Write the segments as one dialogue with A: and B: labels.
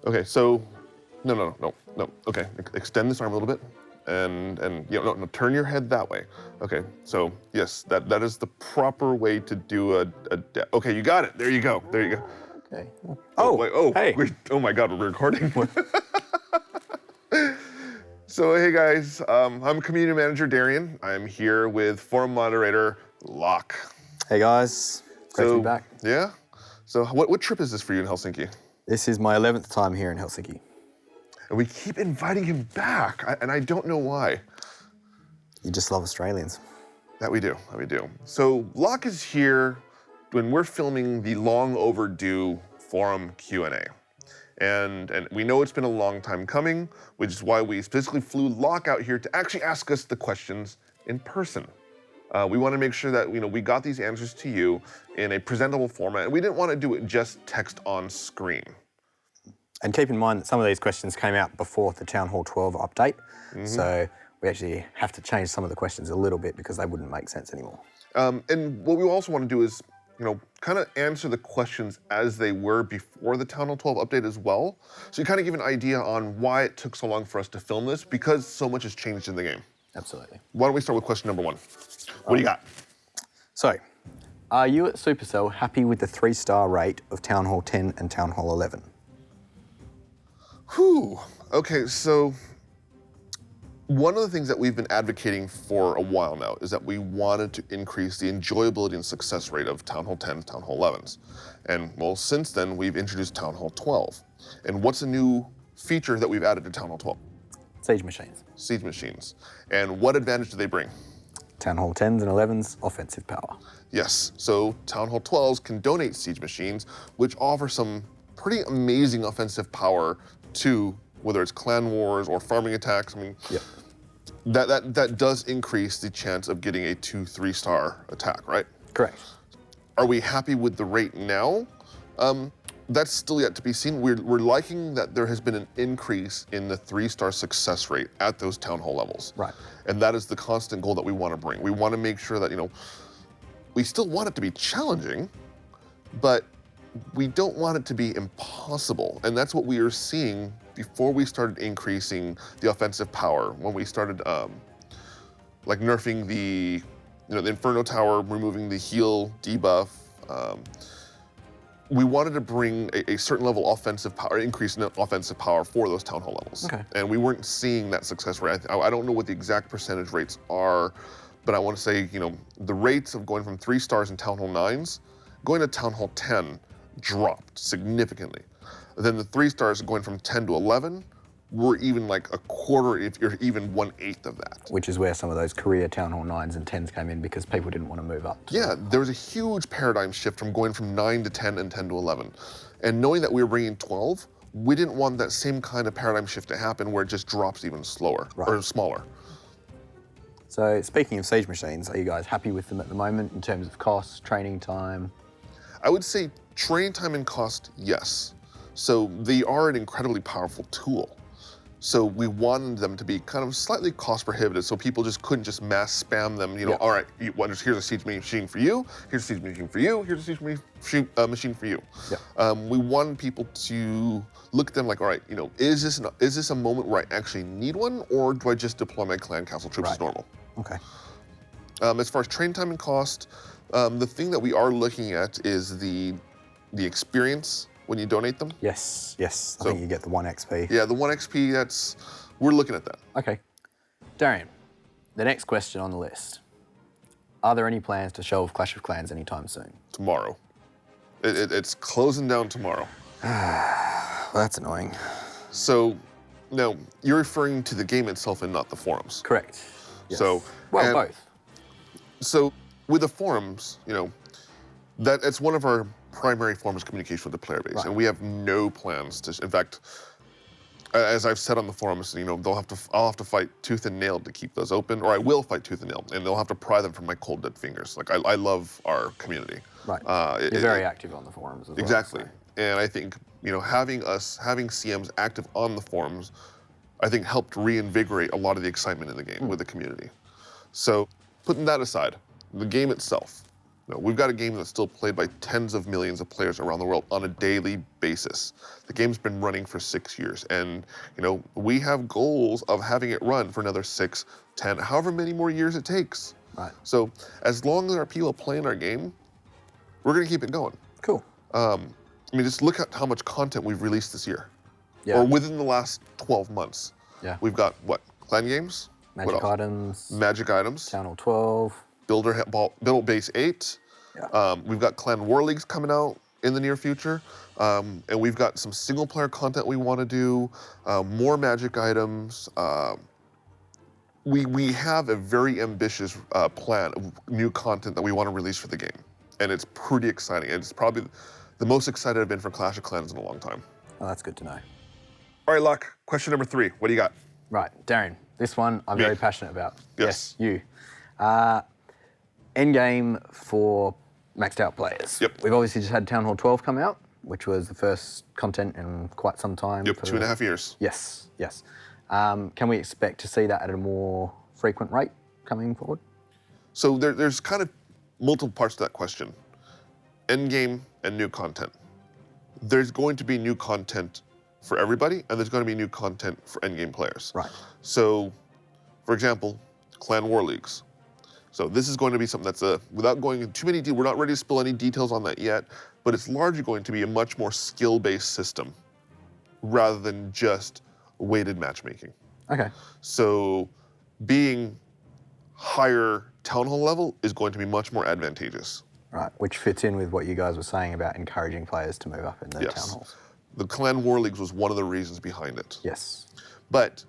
A: Okay, so, no. Okay, extend this arm a little bit, and no, turn your head that way. Okay, so yes, that is the proper way to do a okay, you got it. There you go. There you go.
B: Okay.
A: Hey. Wait, oh my God, we're recording. So hey guys, I'm community manager Darian. I'm here with forum moderator Lach.
B: Hey guys, great to be back.
A: Yeah. So what trip is this for you in Helsinki?
B: This is my 11th time here in Helsinki.
A: And we keep inviting him back, and I don't know why.
B: You just love Australians.
A: That we do. So Lach is here when we're filming the long overdue forum Q&A. And we know it's been a long time coming, which is why we specifically flew Lach out here to actually ask us the questions in person. We want to make sure that we got these answers to you in a presentable format, and we didn't want to do it just text on screen.
B: And keep in mind that some of these questions came out before the Town Hall 12 update, so we actually have to change some of the questions a little bit because they wouldn't make sense anymore.
A: And what we also want to do is, kind of answer the questions as they were before the Town Hall 12 update as well. So you kind of give an idea on why it took so long for us to film this, because so much has changed in the game.
B: Absolutely.
A: Why don't we start with question number 1? What do you got?
B: So, are you at Supercell happy with the 3-star rate of Town Hall 10 and Town Hall 11?
A: Whew. Okay, so one of the things that we've been advocating for a while now is that we wanted to increase the enjoyability and success rate of Town Hall 10 and Town Hall 11s. And well, since then, we've introduced Town Hall 12. And what's a new feature that we've added to Town Hall 12?
B: Siege machines.
A: Siege machines. And what advantage do they bring?
B: Town Hall 10s and 11s, offensive power.
A: Yes, so Town Hall 12s can donate siege machines, which offer some pretty amazing offensive power to whether it's clan wars or farming attacks. I mean,
B: yep.
A: That does increase the chance of getting a 2-3 star attack, right?
B: Correct.
A: Are we happy with the rate now? That's still yet to be seen. We're liking that there has been an increase in the 3-star success rate at those Town Hall levels.
B: Right.
A: And that is the constant goal that we want to bring. We want to make sure that, we still want it to be challenging, but we don't want it to be impossible. And that's what we are seeing before we started increasing the offensive power, when we started like nerfing the Inferno Tower, removing the heal debuff. We wanted to bring a certain level of offensive power, increase in offensive power for those Town Hall levels.
B: Okay.
A: And we weren't seeing that success rate. I don't know what the exact percentage rates are, but I want to say, the rates of going from 3 stars in Town Hall 9s, going to Town Hall 10 dropped significantly. Then the 3 stars going from 10 to 11 were even like a quarter, if you're even 1/8 of that.
B: Which is where some of those career Town Hall 9s and 10s came in because people didn't want to move up.
A: Yeah, there was a huge paradigm shift from going from 9 to 10 and 10 to 11. And knowing that we were bringing 12, we didn't want that same kind of paradigm shift to happen where it just drops even slower or smaller.
B: So speaking of siege machines, are you guys happy with them at the moment in terms of cost, training time?
A: I would say training time and cost, yes. So they are an incredibly powerful tool. So we wanted them to be kind of slightly cost prohibitive, so people just couldn't just mass spam them, all right, here's a siege machine for you, here's a siege machine for you, here's a siege machine for you.
B: Yeah.
A: We wanted people to look at them like, all right, is this a moment where I actually need one, or do I just deploy my clan castle troops as normal?
B: Okay.
A: As far as train time and cost, the thing that we are looking at is the experience when you donate them.
B: Yes. I think you get the 1 XP.
A: Yeah, the 1 XP, we're looking at that.
B: Okay. Darian, the next question on the list. Are there any plans to shelve Clash of Clans anytime soon?
A: Tomorrow. It's closing down tomorrow.
B: Well, that's annoying.
A: So, no, you're referring to the game itself and not the forums.
B: Correct. Yes.
A: So,
B: both.
A: So, with the forums, it's one of our primary forms of communication with the player base, and we have no plans to. In fact, as I've said on the forums, I'll have to fight tooth and nail to keep those open, or I will fight tooth and nail, and they'll have to pry them from my cold dead fingers. Like I love our community.
B: Right. You're very active on the forums as well.
A: Exactly, and I think having CMs active on the forums, I think helped reinvigorate a lot of the excitement in the game with the community. So putting that aside, the game itself. No, we've got a game that's still played by tens of millions of players around the world on a daily basis. The game's been running for 6 years, and we have goals of having it run for another 6, 10, however many more years it takes.
B: Right.
A: So as long as there are people playing our game, we're going to keep it going.
B: Cool.
A: Just look at how much content we've released this year,
B: Yeah.
A: or within the last 12 months.
B: Yeah.
A: We've got what? Clan games,
B: Magic items.
A: Magic items.
B: Town Hall 12.
A: Build Base 8.
B: Yeah.
A: We've got Clan War Leagues coming out in the near future. And we've got some single player content we want to do, more Magic items. We have a very ambitious plan of new content that we want to release for the game. And it's pretty exciting. It's probably the most excited I've been for Clash of Clans in a long time.
B: Oh, that's good to know.
A: All right, Lach, question number 3. What do you got?
B: Right, Darian, this one I'm
A: Me.
B: very passionate about.
A: Yes.
B: You. Endgame for maxed out players.
A: Yep.
B: We've obviously just had Town Hall 12 come out, which was the first content in quite some time.
A: Yep, 2.5 years.
B: Yes, yes. Can we expect to see that at a more frequent rate coming forward?
A: So there's kind of multiple parts to that question. Endgame and new content. There's going to be new content for everybody, and there's going to be new content for endgame players.
B: Right.
A: So, for example, Clan War Leagues. So this is going to be something that's without going into too many details, we're not ready to spill any details on that yet, but it's largely going to be a much more skill-based system rather than just weighted matchmaking.
B: Okay.
A: So being higher Town Hall level is going to be much more advantageous.
B: Right, which fits in with what you guys were saying about encouraging players to move up in the
A: Yes.
B: Town Halls.
A: The Clan War Leagues was one of the reasons behind it.
B: Yes.
A: But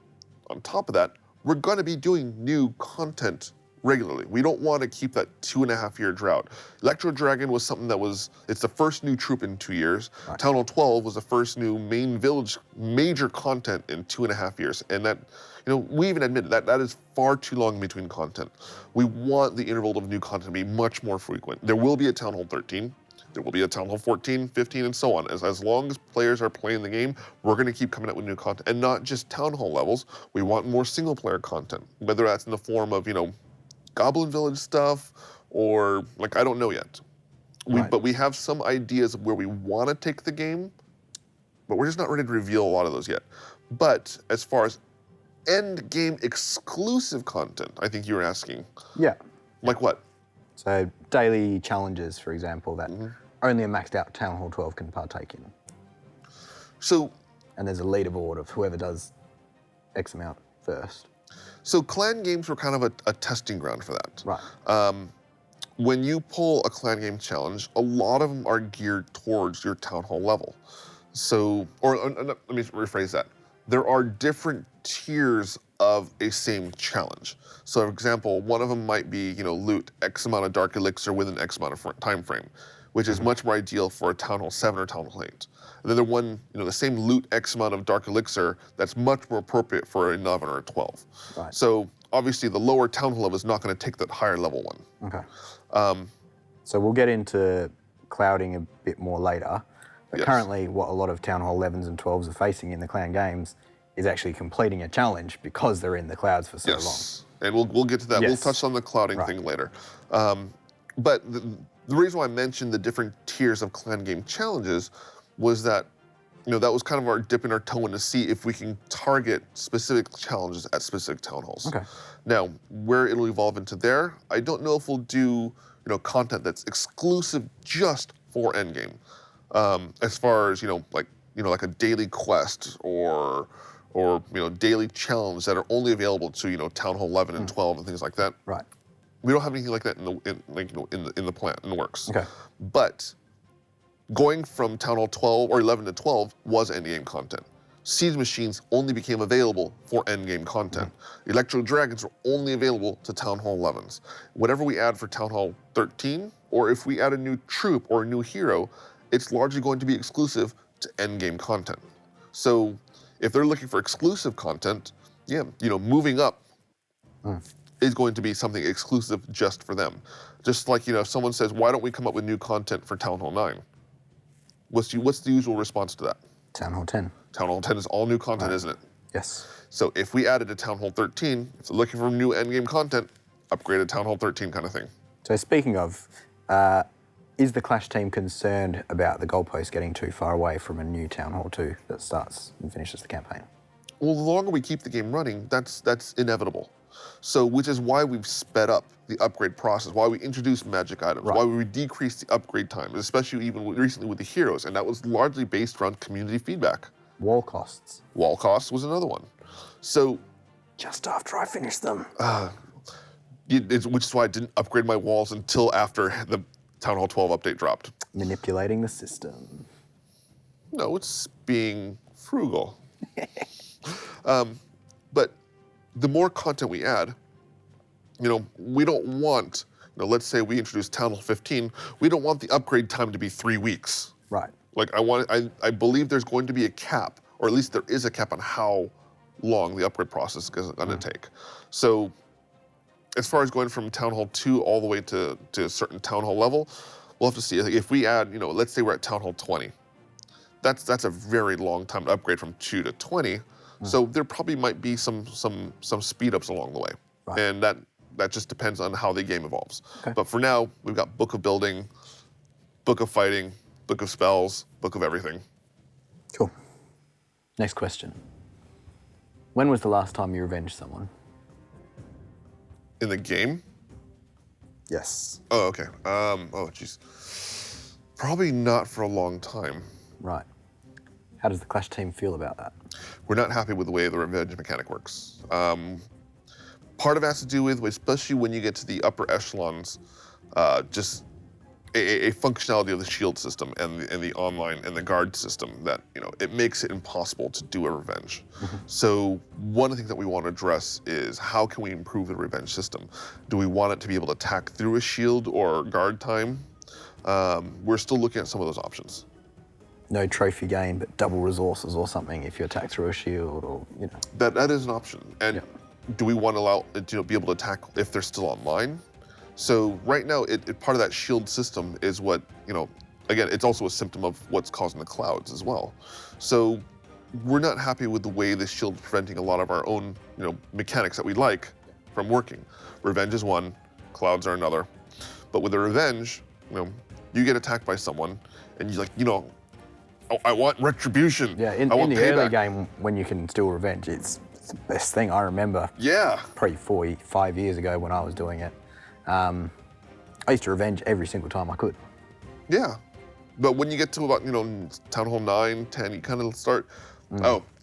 A: on top of that, we're going to be doing new content regularly. We don't want to keep that 2.5-year drought. Electro Dragon was something it's the first new troop in 2 years.
B: Right.
A: Town Hall 12 was the first new main village major content in 2.5 years. And that, we even admitted that is far too long in between content. We want the interval of new content to be much more frequent. There will be a Town Hall 13. There will be a Town Hall 14, 15, and so on. As long as players are playing the game, we're going to keep coming out with new content. And not just Town Hall levels. We want more single-player content, whether that's in the form of, Goblin Village stuff, or, I don't know yet.
B: Right.
A: But we have some ideas of where we want to take the game, but we're just not ready to reveal a lot of those yet. But as far as end-game exclusive content, I think you were asking.
B: Yeah.
A: Like what?
B: So daily challenges, for example, that only a maxed out Town Hall 12 can partake in.
A: So,
B: And there's a leaderboard of whoever does X amount first.
A: so clan games were kind of a testing ground for that.
B: Right.
A: When you pull a clan game challenge, a lot of them are geared towards your Town Hall level. So, let me rephrase that. There are different tiers of a same challenge. So, for example, one of them might be, loot X amount of Dark Elixir within X amount of time frame, which is much more ideal for a Town Hall 7 or Town Hall 8. And then the same loot X amount of Dark Elixir that's much more appropriate for an 11 or a 12.
B: Right.
A: So, obviously, the lower Town Hall level is not going to take that higher level one.
B: Okay. So we'll get into clouding a bit more later. But
A: Yes.
B: currently, what a lot of Town Hall 11s and 12s are facing in the clan games is actually completing a challenge because they're in the clouds for so long.
A: Yes, and we'll get to that. We'll
B: Yes.
A: touch on the clouding
B: Right.
A: thing later. But the reason why I mentioned the different tiers of clan game challenges was that, that was kind of our dipping our toe in to see if we can target specific challenges at specific town halls.
B: Okay.
A: Now, where it'll evolve into there, I don't know if we'll do, content that's exclusive just for endgame. As far as, like a daily quest or daily challenge that are only available to, Town Hall 11 and 12 and things like that.
B: Right.
A: We don't have anything like that in the plan, in the works.
B: Okay.
A: But going from Town Hall 12 or 11 to 12 was endgame content. Siege machines only became available for endgame content. Electro Dragons are only available to Town Hall 11s. Whatever we add for Town Hall 13, or if we add a new troop or a new hero, it's largely going to be exclusive to endgame content. So if they're looking for exclusive content, moving up is going to be something exclusive just for them. Just like, if someone says, why don't we come up with new content for Town Hall 9? What's the usual response to that?
B: Town Hall 10.
A: Town Hall 10 is all new content, isn't it?
B: Yes.
A: So if we added a Town Hall 13, if they're looking for new endgame content, upgrade to Town Hall 13 kind of thing.
B: So speaking of, Is the Clash team concerned about the goalpost getting too far away from a new Town Hall 2 that starts and finishes the campaign?
A: Well, the longer we keep the game running, that's inevitable. So, which is why we've sped up the upgrade process, why we introduced magic items,
B: Right.
A: why we decreased the upgrade time, especially even recently with the heroes, and that was largely based around community feedback.
B: Wall costs.
A: Wall costs was another one. So,
B: Just after I finish them.
A: which is why I didn't upgrade my walls until after the Town Hall 12 update dropped.
B: Manipulating the system.
A: No, it's being frugal. But the more content we add, we don't want, let's say we introduce Town Hall 15, we don't want the upgrade time to be 3 weeks.
B: Right.
A: Like I believe there's going to be a cap, or at least there is a cap on how long the upgrade process is going to take. So as far as going from Town Hall 2 all the way to a certain Town Hall level, we'll have to see. Like if we add, let's say we're at Town Hall 20, that's a very long time to upgrade from 2 to 20. So there probably might be some speed ups along the way.
B: Right.
A: And that just depends on how the game evolves.
B: Okay.
A: But for now, we've got Book of Building, Book of Fighting, Book of Spells, Book of Everything.
B: Cool. Next question. When was the last time you revenged someone?
A: In the game?
B: Yes.
A: Oh, okay. Oh, jeez. Probably not for a long time.
B: Right. How does the Clash team feel about that?
A: We're not happy with the way the revenge mechanic works. Part of it has to do with, especially when you get to the upper echelons, just a functionality of the shield system and the online and the guard system that, it makes it impossible to do a revenge. So one of the things that we want to address is how can we improve the revenge system? Do we want it to be able to attack through a shield or guard time? We're still looking at some of those options.
B: No trophy gain, but double resources or something if you attack through a shield or,
A: That is an option. And do we want to allow it to be able to attack if they're still online? So right now, part of that shield system is what, again, it's also a symptom of what's causing the clouds as well. So we're not happy with the way this shield is preventing a lot of our own, mechanics that we like from working. Revenge is one, clouds are another. But with a revenge, you get attacked by someone and you're like, I want retribution.
B: Yeah, in
A: want
B: the
A: payback.
B: early game, when you can still revenge, it's the best thing. I remember
A: Yeah.
B: probably 5 years ago when I was doing it. I used to revenge every single time I could.
A: Yeah. But when you get to about, Town Hall 9, 10, you kind of start,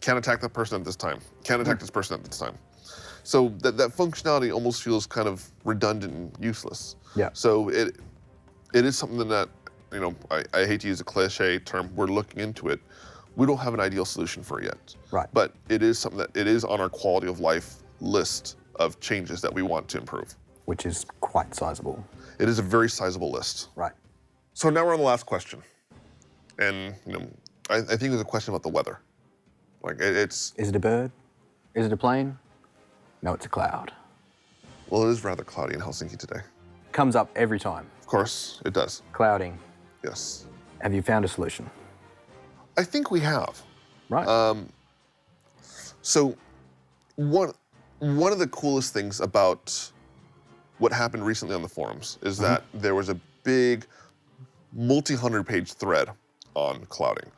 A: can't attack that person at this time. Can't attack this person at this time. So that functionality almost feels kind of redundant and useless.
B: Yeah.
A: So it is something that, I hate to use a cliche term, we're looking into it. We don't have an ideal solution for it yet.
B: Right.
A: But it is something that it is on our quality of life list of changes that we want to improve.
B: Which is quite sizable.
A: It is a very sizable list.
B: Right.
A: So now we're on the last question. And, I think it's a question about the weather. Like it's,
B: Is it a bird? Is it a plane? No, it's a cloud.
A: well, it is rather cloudy in Helsinki today.
B: Comes up every time.
A: Of course, it does.
B: Clouding.
A: Yes.
B: Have you found a solution?
A: I think we have.
B: Right.
A: So one of the coolest things about what happened recently on the forums is that there was a big multi-100-page thread on clouding.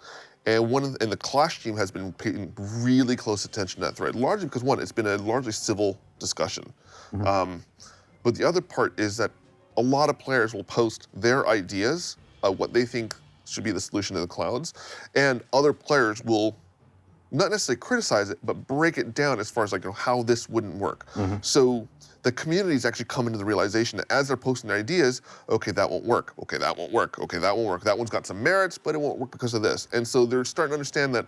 A: And the Clash team has been paying really close attention to that thread, largely because one, it's been a largely civil discussion. But the other part is that a lot of players will post their ideas of what they think should be the solution to the clouds, and other players will not necessarily criticize it, but break it down as far as how this wouldn't work. So the community's actually coming to the realization that as they're posting their ideas, okay, that won't work. Okay, that won't work. Okay, that won't work. That one's got some merits, but it won't work because of this. And so they're starting to understand that,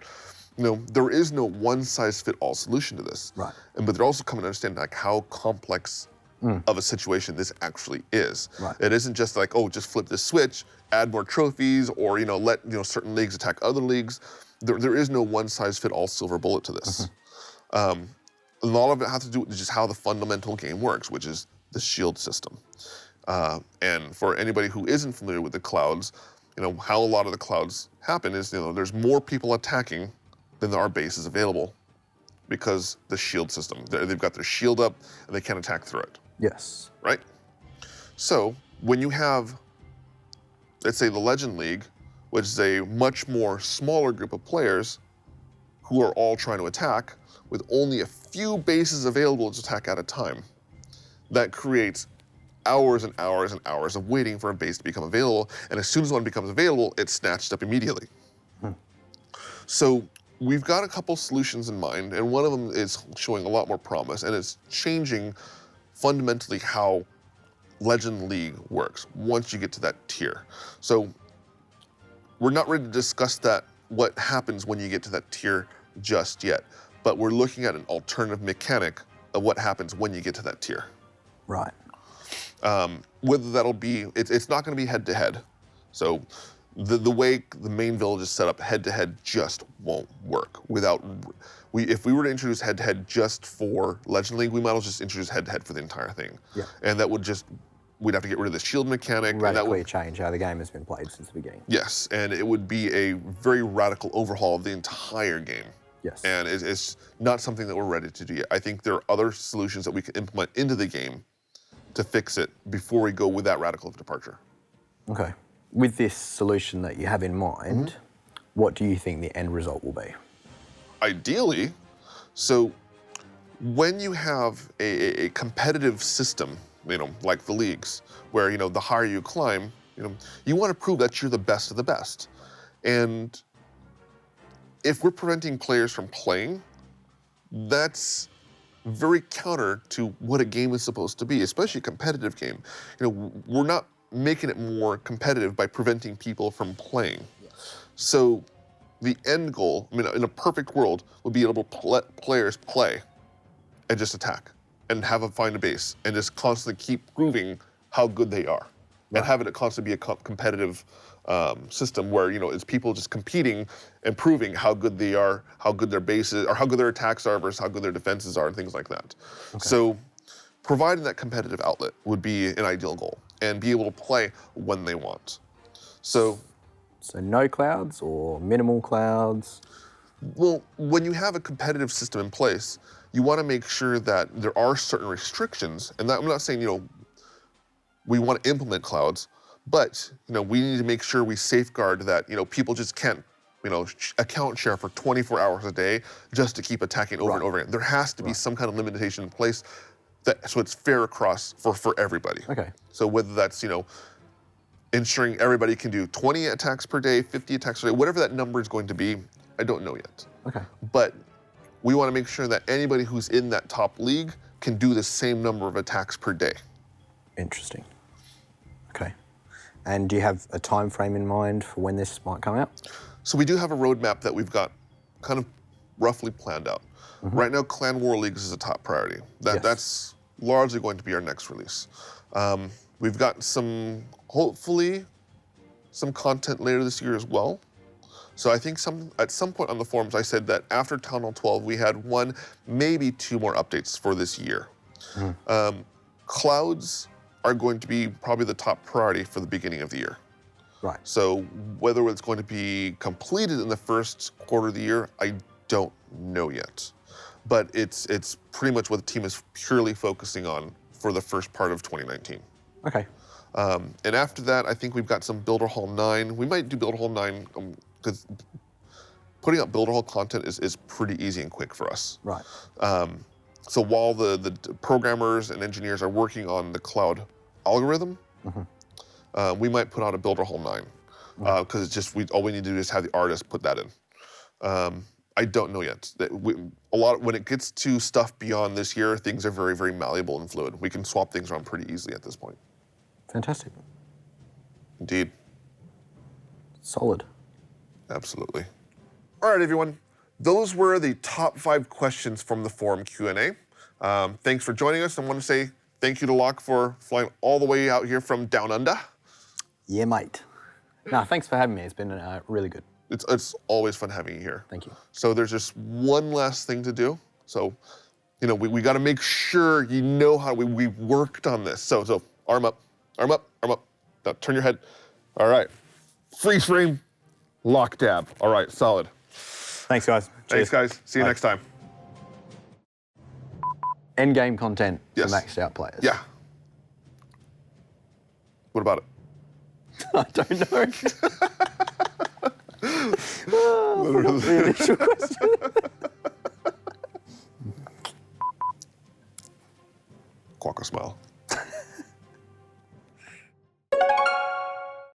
A: there is no one-size-fit-all solution to this.
B: Right.
A: But they're also coming to understand how complex of a situation this actually is.
B: Right.
A: It isn't just like, just flip this switch, add more trophies, or let certain leagues attack other leagues. There is no one-size-fit-all silver bullet to this. And a lot of it has to do with just how the fundamental game works, which is the shield system. And for anybody who isn't familiar with the clouds, how a lot of the clouds happen is, there's more people attacking than there are bases available because the shield system, they've got their shield up and they can't attack through it.
B: Yes.
A: Right? So when you have let's say the Legend League, which is a much more smaller group of players who are all trying to attack with only a few bases available to attack at a time. That creates hours and hours and hours of waiting for a base to become available, and as soon as one becomes available, it's snatched up immediately. So we've got a couple solutions in mind, and one of them is showing a lot more promise, and it's changing fundamentally how Legend League works once you get to that tier. So we're not ready to discuss that, what happens when you get to that tier just yet, but we're looking at an alternative mechanic of what happens when you get to that tier.
B: Right.
A: Whether that'll be, it's not going to be head-to-head. So the way the main village is set up, head-to-head just won't work. If we were to introduce head-to-head just for Legend League, we might as well just introduce head-to-head for the entire thing.
B: Yeah.
A: And that would we'd have to get rid of the shield mechanic.
B: Radically change how the game has been played since the beginning.
A: Yes, and it would be a very radical overhaul of the entire game.
B: Yes.
A: And it's not something that we're ready to do yet. I think there are other solutions that we can implement into the game to fix it before we go with that radical of departure.
B: Okay. With this solution that you have in mind, what do you think the end result will be?
A: Ideally, so when you have a competitive system, like the leagues, where, the higher you climb, you want to prove that you're the best of the best. And if we're preventing players from playing, that's very counter to what a game is supposed to be, especially a competitive game. We're not making it more competitive by preventing people from playing.
B: Yes.
A: So the end goal, in a perfect world, would be able to let players play and just attack and find a base and just constantly keep proving how good they are. Right. And have it constantly be a competitive system where, it's people just competing and proving how good they are, how good their bases, or how good their attacks are versus how good their defenses are and things like that. Okay. So providing that competitive outlet would be an ideal goal and be able to play when they want. So
B: no clouds or minimal clouds?
A: Well, when you have a competitive system in place, you want to make sure that there are certain restrictions, and that, I'm not saying, we want to implement clouds, but, we need to make sure we safeguard that, people just can't, account share for 24 hours a day just to keep attacking over and over again. There has to be some kind of limitation in place so it's fair across for everybody.
B: Okay.
A: So whether that's, ensuring everybody can do 20 attacks per day, 50 attacks per day, whatever that number is going to be, I don't know yet.
B: Okay.
A: But we want to make sure that anybody who's in that top league can do the same number of attacks per day.
B: Interesting. Okay. And do you have a time frame in mind for when this might come out?
A: So we do have a roadmap that we've got kind of roughly planned out. Mm-hmm. Right now, Clan War Leagues is a top priority. That's largely going to be our next release. We've got hopefully some content later this year as well. So I think at some point on the forums, I said that after Town Hall 12, we had 1, maybe 2 more updates for this year. Clouds are going to be probably the top priority for the beginning of the year.
B: Right.
A: So whether it's going to be completed in the first quarter of the year, I don't know yet. But it's pretty much what the team is purely focusing on for the first part of 2019.
B: Okay.
A: And after that, I think we've got some Builder Hall 9. We might do Builder Hall 9 because putting up Builder Hall content is pretty easy and quick for us.
B: Right.
A: So while the programmers and engineers are working on the cloud algorithm, we might put out a Builder Hall 9 because it's just all we need to do is have the artist put that in. I don't know yet. When it gets to stuff beyond this year, things are very, very malleable and fluid. We can swap things around pretty easily at this point.
B: Fantastic.
A: Indeed.
B: Solid.
A: Absolutely. All right, everyone. Those were the top 5 questions from the forum Q&A. Thanks for joining us. I want to say thank you to Lach for flying all the way out here from down under.
B: Yeah, mate. No, thanks for having me. It's been really good.
A: It's always fun having you here.
B: Thank you.
A: So there's just one last thing to do. So, we got to make sure you know how we worked on this. So arm up, arm up, arm up. Now turn your head. All right. Freeze frame, lock dab. All right, solid.
B: Thanks, guys.
A: Thanks, guys. See you next time.
B: End game content for maxed out players.
A: Yeah. What about it?
B: I don't know. The initial question.
A: Quack a smile.